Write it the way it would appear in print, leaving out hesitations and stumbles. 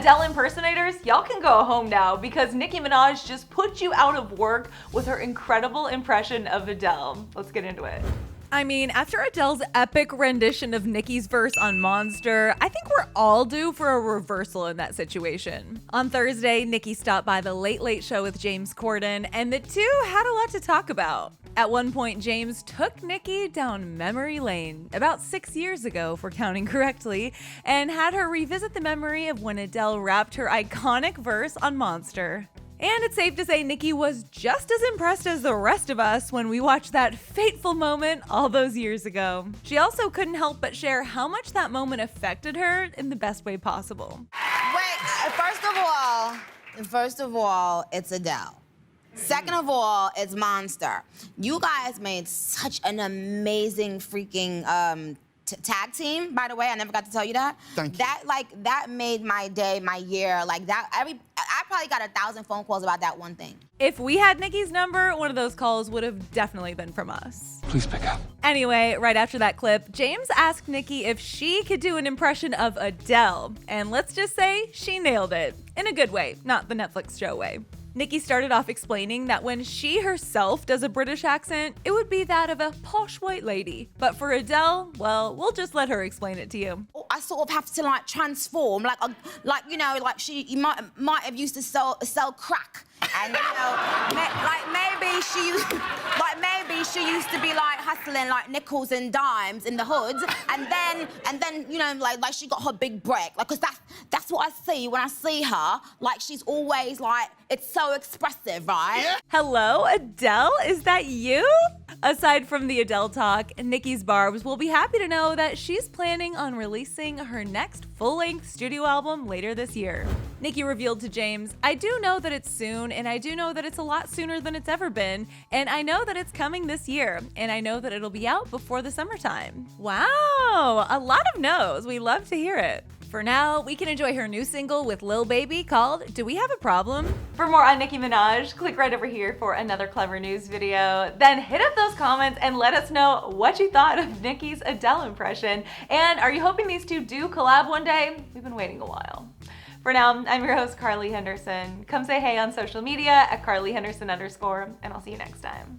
Adele impersonators, y'all can go home now because Nicki Minaj just put you out of work with her incredible impression of Adele. Let's get into it. I mean, after Adele's epic rendition of Nicki's verse on Monster, I think we're all due for a reversal in that situation. On Thursday, Nicki stopped by the Late Late Show with James Corden, and the two had a lot to talk about. At one point, James took Nicki down memory lane, about 6 years ago, if we're counting correctly, and had her revisit the memory of when Adele rapped her iconic verse on Monster. And it's safe to say Nicki was just as impressed as the rest of us when we watched that fateful moment all those years ago. She also couldn't help but share how much that moment affected her in the best way possible. Wait, first of all, it's Adele. Second of all, it's Monster. You guys made such an amazing freaking tag team, by the way. I never got to tell you that. Thank you. That made my day, my year. Like that, I probably got 1,000 phone calls about that one thing. If we had Nicki's number, one of those calls would have definitely been from us. Please pick up. Anyway, right after that clip, James asked Nicki if she could do an impression of Adele, and let's just say she nailed it. In a good way, not the Netflix show way. Nicki started off explaining that when she herself does a British accent, it would be that of a posh white lady. But for Adele, well, we'll just let her explain it to you. I sort of have to like transform, like you know, like she might have used to sell crack, and you know, maybe she used to be like hustling like nickels and dimes in the hood, and then you know, like she got her big break, like, 'cause that's what I see when I see her. Like she's always like, it's so expressive, right? Yeah. Hello, Adele? Is that you? Aside from the Adele talk, Nicki's Barbs will be happy to know that she's planning on releasing her next full-length studio album later this year. Nicki revealed to James, "I do know that it's soon, and I do know that it's a lot sooner than it's ever been, and I know that it's coming this year, and I know that it'll be out before the summertime." Wow, a lot of no's. We love to hear it. For now, we can enjoy her new single with Lil Baby called Do We Have a Problem? For more on Nicki Minaj, click right over here for another clever news video. Then hit up those comments and let us know what you thought of Nicki's Adele impression. And are you hoping these two do collab one day? We've been waiting a while. For now, I'm your host, Carly Henderson. Come say hey on social media at @CarlyHenderson_, and I'll see you next time.